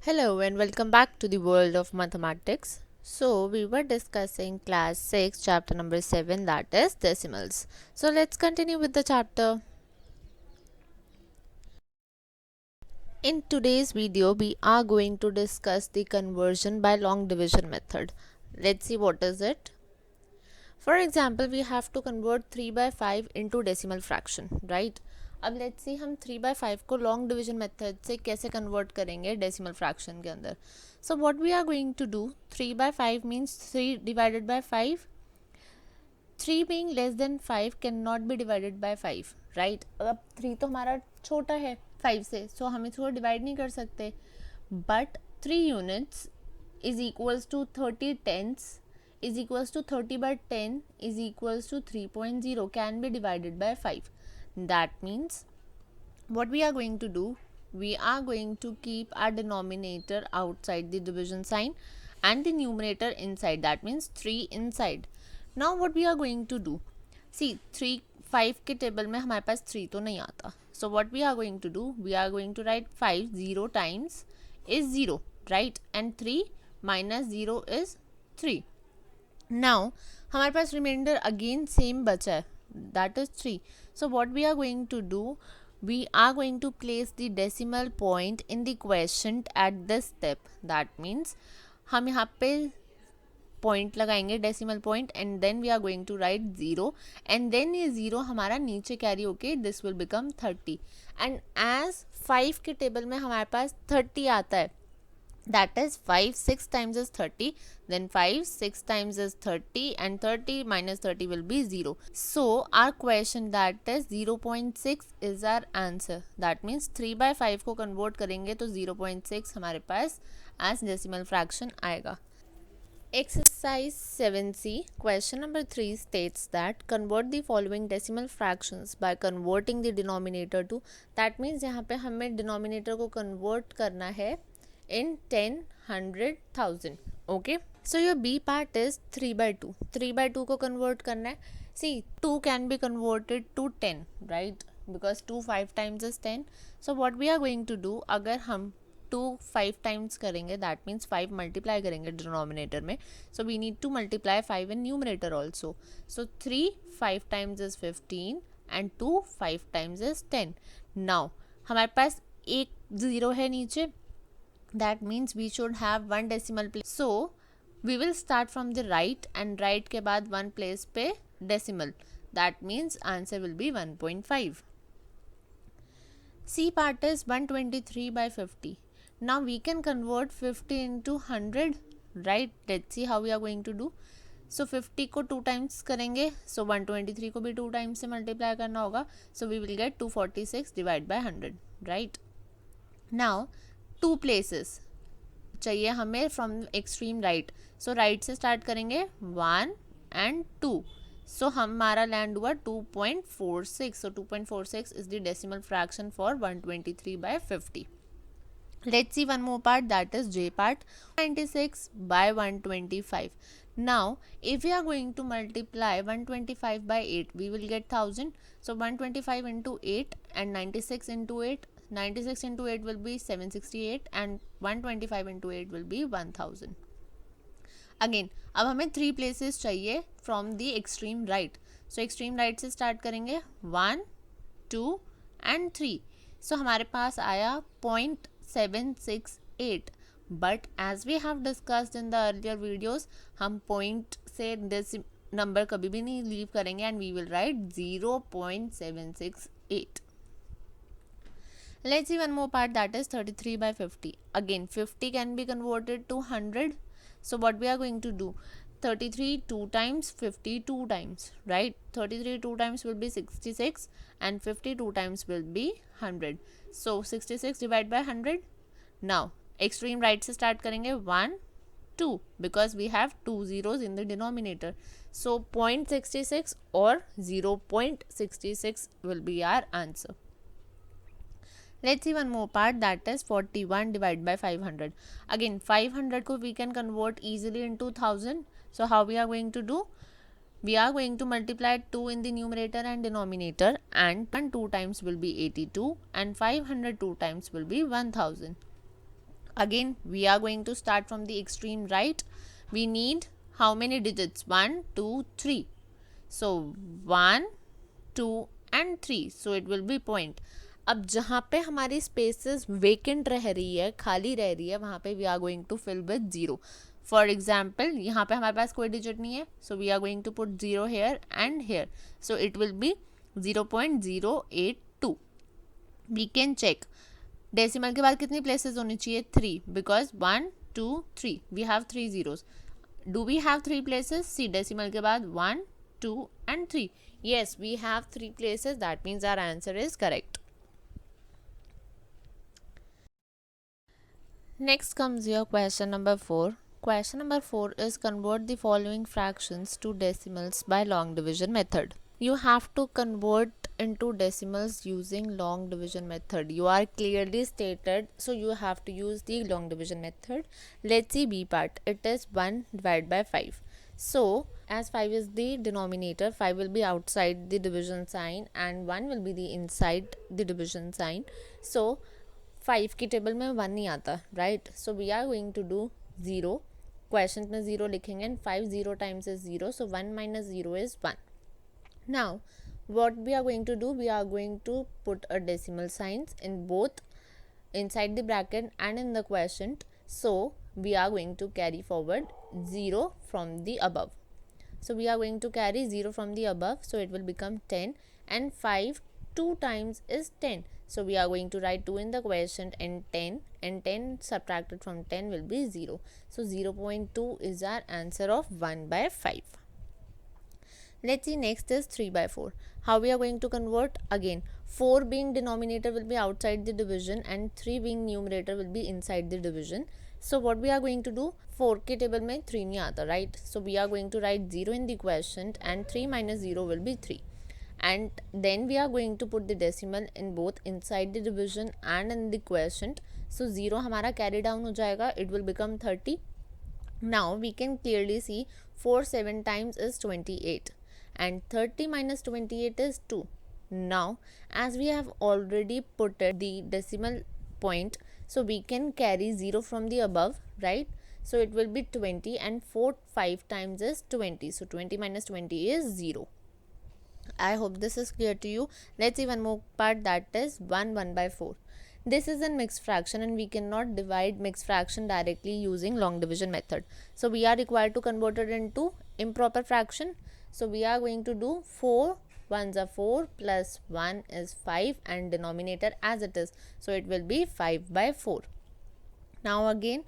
Hello and welcome back to the world of mathematics. So, we were discussing class 6 chapter number 7, that is decimals. So, let's continue with the chapter. In today's video, we are going to discuss the conversion by long division method. Let's see what is it. For example, we have to convert 3 by 5 into decimal fraction, right? अब let's see हम 3 by 5 को long division method से कैसे convert करेंगे decimal fraction के अंदर. So what we are going to do, 3 by 5 means 3 divided by 5. 3 being less than 5 can not be divided by 5, right. अब 3 तो हमारा छोटा है 5 से, सो हम इसको डिवाइड नहीं कर सकते. But 3 units is equals to 30 tens is equals to 30 by 10 is equals to 3.0 can be divided by 5. That means what we are going to do, we are going to keep our denominator outside the division sign and the numerator inside, that means 3 inside. Now what we are going to do, see 3 5 के table में हमारे पास 3 तो नहीं आता. So what we are going to do, we are going to write 5 0 times is 0, right, and 3 minus 0 is 3. Now हमारे पास reminder again same बचा है, that is 3. So what we are going to do, we are going to place the decimal point in the quotient at this step. That means हम यहाँ पे point लगाएंगे decimal point and then we are going to write 0 and then ये 0 हमारा नीचे carry होके this will become 30. And as 5 के table में हमारे पास 30 आता है, that is 5 6 times is 30, then 5 6 times is 30 and 30 minus 30 will be 0. So our question that is 0.6 is our answer. That means 3 by 5 को convert करेंगे तो 0.6 हमारे पास as decimal fraction आएगा. Exercise 7C question number 3 states that convert the following decimal fractions by converting the denominator to, that means यहाँ पे हमें denominator को convert करना है in 10 100 1000. Okay, so your B part is 3 by 2. 3 by 2 को convert करना है. See 2 can be converted to 10, right, because 2 5 times is 10. So what we are going to do, अगर हम 2 5 times करेंगे that means 5 multiply करेंगे denominator में, so we need to multiply 5 in numerator also. So 3 5 times is 15 and 2 5 times is 10. Now हमारे पास एक 0 है नीचे, that means we should have one decimal place. So we will start from the right and right के बाद one place पे decimal, that means answer will be 1.5. C part is 123 by 50. Now we can convert 50 into 100, right. Let's see how we are going to do. So 50 को 2 times करेंगे, so 123 को भी 2 times से multiply करना होगा, so we will get 246 divided by 100, right. Now 2 places चाहिए हमें from extreme right, so right से स्टार्ट करेंगे 1 and 2. सो हमारा लैंड हुआ 2.46. सो 2.46 is the decimal fraction for 123 by 50. Let's see one more part, that is J part, 96 by 125. Now if we are going to multiply 125 by 8, we will get 1000. So 125 into 8 and 96 into 8, 96 into 8 will be 768 and 125 into 8 will be 1000. Again अब हमें 3 places चाहिए from the extreme right, so extreme right से start करेंगे 1 2 and 3. सो हमारे पास आया 0.768, but as we have discussed in the earlier videos हम point से दिस नंबर कभी भी नहीं लीव करेंगे and we will write 0.768. Let's see one more part, that is 33 by 50. Again 50 can be converted to 100. So what we are going to do, 33 2 times, 50 2 times, right. 33 2 times will be 66 and 50 2 times will be 100. So 66 divided by 100. Now extreme right से start करेंगे 1 2 because we have 2 zeros in the denominator. So 0.66 or 0.66 will be our answer. Let's see one more part, that is 41 divided by 500. Again 500 को we can convert easily into 1000. So how we are going to do, we are going to multiply 2 in the numerator and denominator, and 2 times will be 82 and 500 2 times will be 1000. Again, we are going to start from the extreme right. We need how many digits? 1, 2, 3. So 1, 2 and 3. So it will be point. अब जहाँ पे हमारी spaces vacant रह रही है, खाली रह रही है, वहाँ पे we are going to fill with zero. For example, यहाँ पे हमारे पास कोई डिजिट नहीं है, so we are going to put zero here and here. So it will be 0.082. We can check decimal के बाद कितनी प्लेसेस होनी चाहिए? 3, because 1, 2, 3 we have 3 zeros. Do we have 3 places? See, decimal के बाद 1, 2 and 3. Yes, we have 3 places. That means our answer is correct. Next comes your question number 4. Question number 4 is convert the following fractions to decimals by long division method. You have to convert into decimals using long division method. You are clearly stated, so you have to use the long division method. Let's see B part. It is 1 divided by 5. So as 5 is the denominator, 5 will be outside the division sign and 1 will be the inside the division sign. So 5 की table में 1 नहीं आता, right. So we are going to do 0. Question में 0 लिखेंगे and 5 0 times is 0, so 1 minus 0 is 1. Now what we are going to do, we are going to put a decimal signs in both inside the bracket and in the quotient. So we are going to carry forward 0 from the above. So we are going to carry 0 from the above, so it will become 10, and 5 2 times is 10. So we are going to write 2 in the quotient and 10 subtracted from 10 will be 0. So 0.2 is our answer of 1 by 5. Let's see, next is 3 by 4. How we are going to convert? Again, 4 being denominator will be outside the division and 3 being numerator will be inside the division. So what we are going to do, 4 के table में 3 नहीं आता, right? So we are going to write 0 in the quotient and 3 minus 0 will be 3. And then we are going to put the decimal in both inside the division and in the quotient. So 0 हमारा carry down हो जाएगा, it will become 30. Now we can clearly see 4 7 times is 28 and 30 minus 28 is 2. Now as we have already put the decimal point, so we can carry 0 from the above, right? So it will be 20 and 4 5 times is 20. So 20 minus 20 is 0. I hope this is clear to you. Let's see one more part, that is 1 by 4. This is a mixed fraction and we cannot divide mixed fraction directly using long division method. So we are required to convert it into improper fraction. So we are going to do 4 1s are 4 plus 1 is 5 and denominator as it is. So it will be 5 by 4. Now again,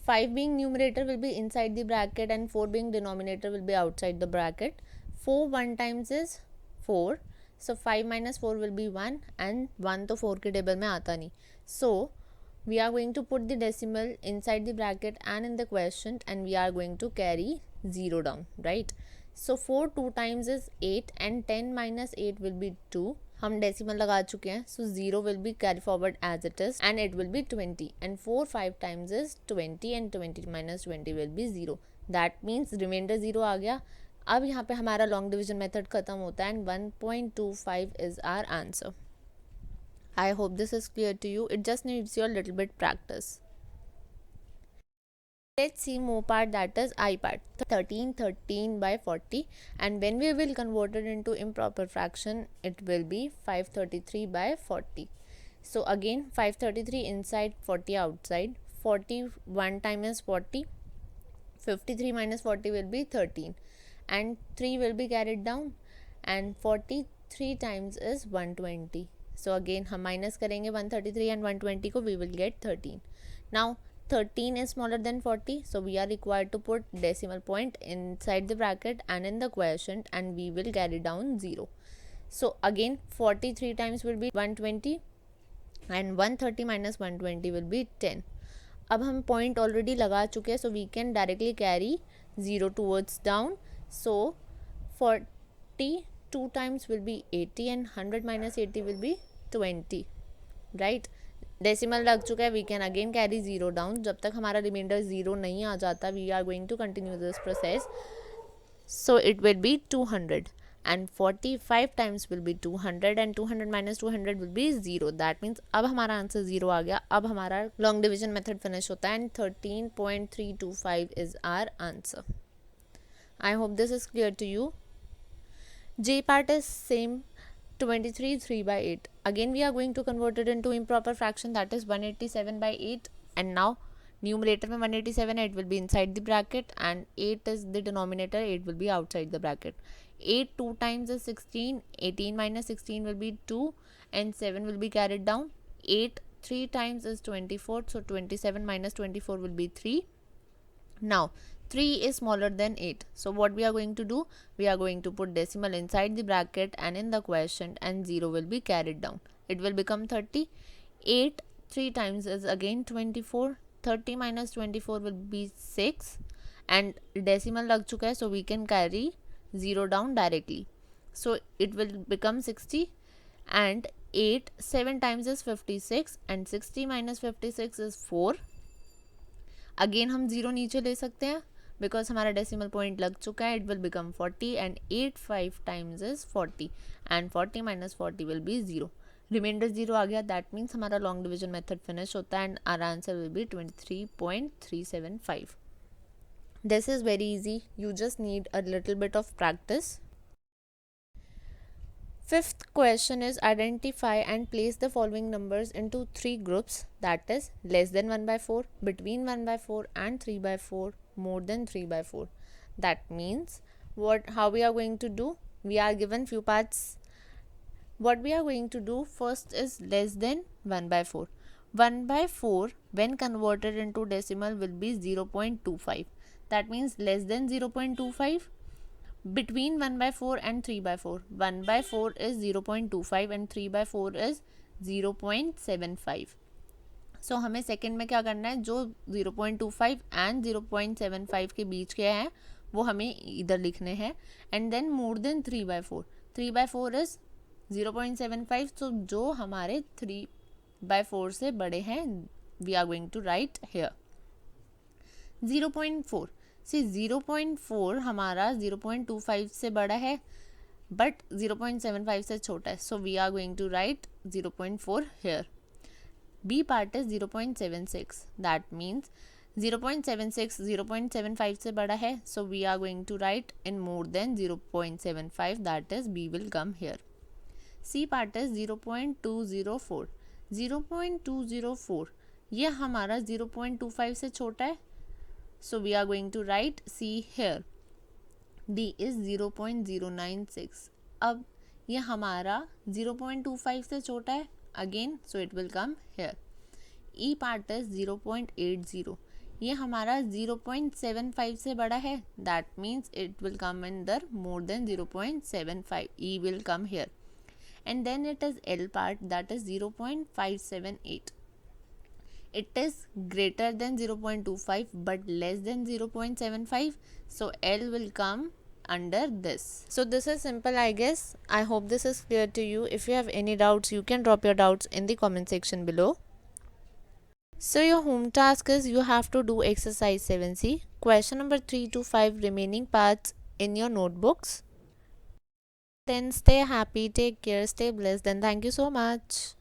5 being numerator will be inside the bracket and 4 being denominator will be outside the bracket. 4 1 times is 4. So 5 minus 4 will be 1 and 1 तो 4 के table में आता नहीं. So we are going to put the decimal inside the bracket and in the quotient and we are going to carry 0 down, right? So 4 2 times is 8 and 10 minus 8 will be 2. हम decimal लगा चुके हैं, so 0 will be carry forward as it is and it will be 20 and 4 5 times is 20 and 20 minus 20 will be 0. That means remainder 0 आ गया. अब यहाँ पे हमारा लॉन्ग डिविजन मेथड खत्म होता है and 1.25 is our answer. I hope this is clear to you. It just needs your little bit practice. Let's see more part, that is I part. 13 by 40 and when we will convert it into improper fraction, it will be 533 by 40. So again 533 inside, 40 outside. 40 one time is 40. 53 minus 40 will be 13 and 3 will be carried down and 43 times is 120. So again हम minus करेंगे 133 and 120 को, we will get 13. Now 13 is smaller than 40, so we are required to put decimal point inside the bracket and in the quotient and we will carry down 0. So again 43 times will be 120 and 130 minus 120 will be 10. अब हम point already लगा चुके हैं, so we can directly carry 0 towards down. So 42 times will be 80 and 100 minus 80 will be 20, right? Decimal लग चुका है, we can again carry 0 down. जब तक हमारा रिमाइंडर 0 नहीं आ जाता, we are going to continue this process. So it will be 200 and 45 times will be 200 and 200 minus 200 will be 0. That means अब हमारा आंसर 0 आ गया. अब हमारा लॉन्ग डिविजन मेथड फिनिश होता है and 13.325 is our answer. I hope this is clear to you. J part is same, 23 3 by 8. Again we are going to convert it into improper fraction, that is 187 by 8, and now numerator में 187 है, it will be inside the bracket, and 8 is the denominator, 8 will be outside the bracket. 8 2 times is 16, 18 minus 16 will be 2, and 7 will be carried down. 8 3 times is 24, so 27 minus 24 will be 3. Now 3 is smaller than 8, so what we are going to do, we are going to put decimal inside the bracket and in the quotient, and 0 will be carried down. It will become 30. 8 3 times is again 24, 30 minus 24 will be 6, and decimal lag chuka hai, so we can carry 0 down directly, so it will become 60. And 8 7 times is 56, and 60 minus 56 is 4. Again हम 0 नीचे ले सकते हैं because हमारा decimal point लग चुका है. It will become 40, and 8 5 times is 40, and 40 minus 40 will be 0. Reminder 0 आ गया. दैट मीन्स हमारा लॉन्ग डिविजन मेथड फिनिश होता है, and our answer will be 23.375. This is very easy, you just need a little bit of practice. Fifth question is identify and place the following numbers into 3 groups, that is less than 1 by 4, between 1 by 4 and 3 by 4, more than 3 by 4. That means how we are going to do, we are given few parts. What we are going to do first is less than 1 by 4. 1 by 4 when converted into decimal will be 0.25. That means less than 0.25. Between 1 by 4 and 3 by 4, 1 by 4 is 0.25 and 3 by 4 is 0.75. So हमें second में क्या करना है, जो 0.25 and 0.75 के बीच के हैं वो हमें इधर लिखने हैं. And then more than 3 by 4, 3 by 4 is 0.75. so जो हमारे 3 by 4 से बड़े हैं we are going to write here. 0.4, see 0.4 हमारा 0.25 से बड़ा है बट 0.75 से छोटा है, so we are going to write 0.4 here. B part is 0.76, that means 0.76 0.75 से बड़ा है, so we are going to write in more than 0.75, that is B will come here. C part is 0.204, 0.204 ये हमारा 0.25 से छोटा है, so we are going to write C here. D is 0.096. अब ये हमारा 0.25 से छोटा है again, so it will come here. E part is 0.80. ये हमारा 0.75 से बड़ा है, that means it will come in the more than 0.75. E will come here. And then it is L part, that is 0.578. It is greater than 0.25 but less than 0.75, so L will come under this. So this is simple, I guess. I hope this is clear to you. If you have any doubts, you can drop your doubts in the comment section below. So your home task is you have to do exercise 7C, question number 3 to 5 remaining parts in your notebooks. Then stay happy, take care, stay blessed, and thank you so much.